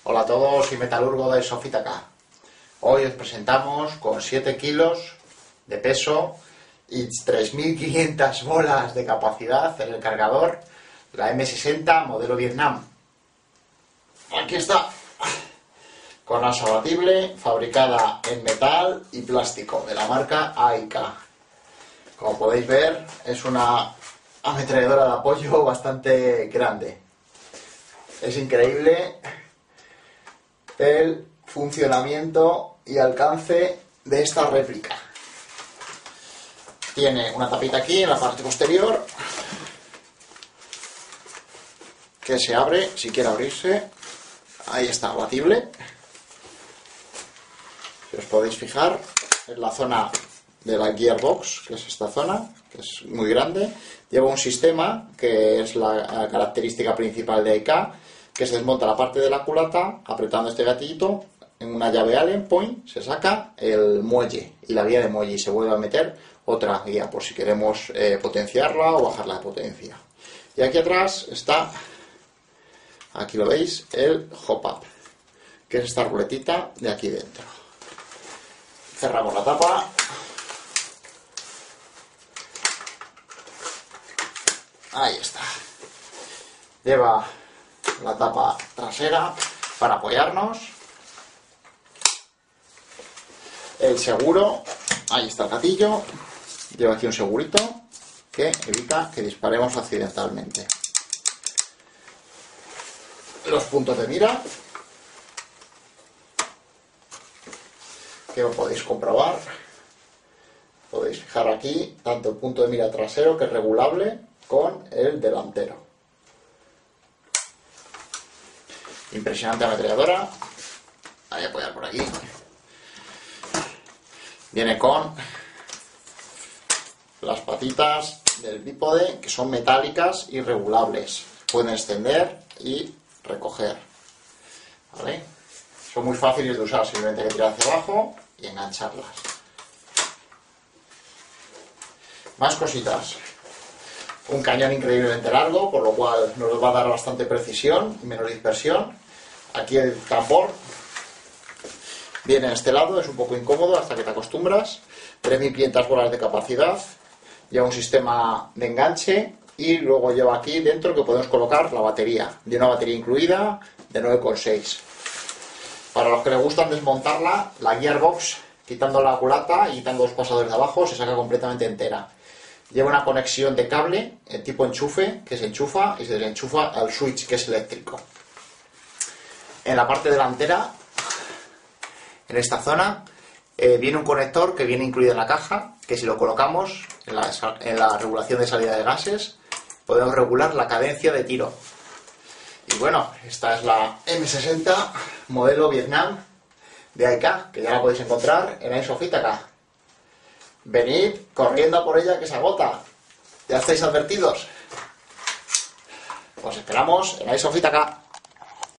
Hola a todos, soy Metalurgo de Sofitaka. Hoy os presentamos con 7 kilos de peso y 3.500 bolas de capacidad en el cargador, la M60 modelo Vietnam. Aquí está, con asa abatible, fabricada en metal y plástico, de la marca AIK. Como podéis ver, es una ametralladora de apoyo bastante grande. Es increíble el funcionamiento y alcance de esta réplica. Tiene una tapita aquí en la parte posterior que se abre si quiere abrirse. Ahí está, abatible. Si os podéis fijar, en la zona de la gearbox, que es esta zona, que es muy grande, lleva un sistema que es la característica principal de AIK, que se desmonta la parte de la culata apretando este gatillito en una llave Allen point, se saca el muelle y la guía de muelle y se vuelve a meter otra guía por si queremos potenciarla o bajarla de potencia. Y aquí atrás está, aquí lo veis, el hop-up, que es esta ruletita de aquí dentro. Cerramos la tapa. Ahí está. Lleva la tapa trasera para apoyarnos. El seguro, ahí está el gatillo. Lleva aquí un segurito que evita que disparemos accidentalmente. Los puntos de mira, que lo podéis comprobar. Podéis fijar aquí tanto el punto de mira trasero, que es regulable, con el delantero. Impresionante ametralladora. Voy a apoyar por aquí. Viene con las patitas del bípode, que son metálicas y regulables. Pueden extender y recoger. ¿Vale? Son muy fáciles de usar, simplemente hay que tirar hacia abajo y engancharlas. Más cositas. Un cañón increíblemente largo, por lo cual nos va a dar bastante precisión y menos dispersión. Aquí el tambor viene a este lado, es un poco incómodo hasta que te acostumbras. 3.500 bolas de capacidad, lleva un sistema de enganche y luego lleva aquí dentro que podemos colocar la batería, de una batería incluida de 9,6. Para los que les gustan desmontarla, la gearbox, quitando la culata y quitando los pasadores de abajo, se saca completamente entera. Lleva una conexión de cable tipo enchufe, que se enchufa y se desenchufa al switch, que es eléctrico. En la parte delantera, en esta zona, viene un conector que viene incluido en la caja, que si lo colocamos en la regulación de salida de gases, podemos regular la cadencia de tiro. Y bueno, esta es la M60 modelo Vietnam de AIK, que ya la podéis encontrar en Sofitaka. Venid corriendo a por ella, que se agota. Ya estáis advertidos. Os esperamos en Sofitaka.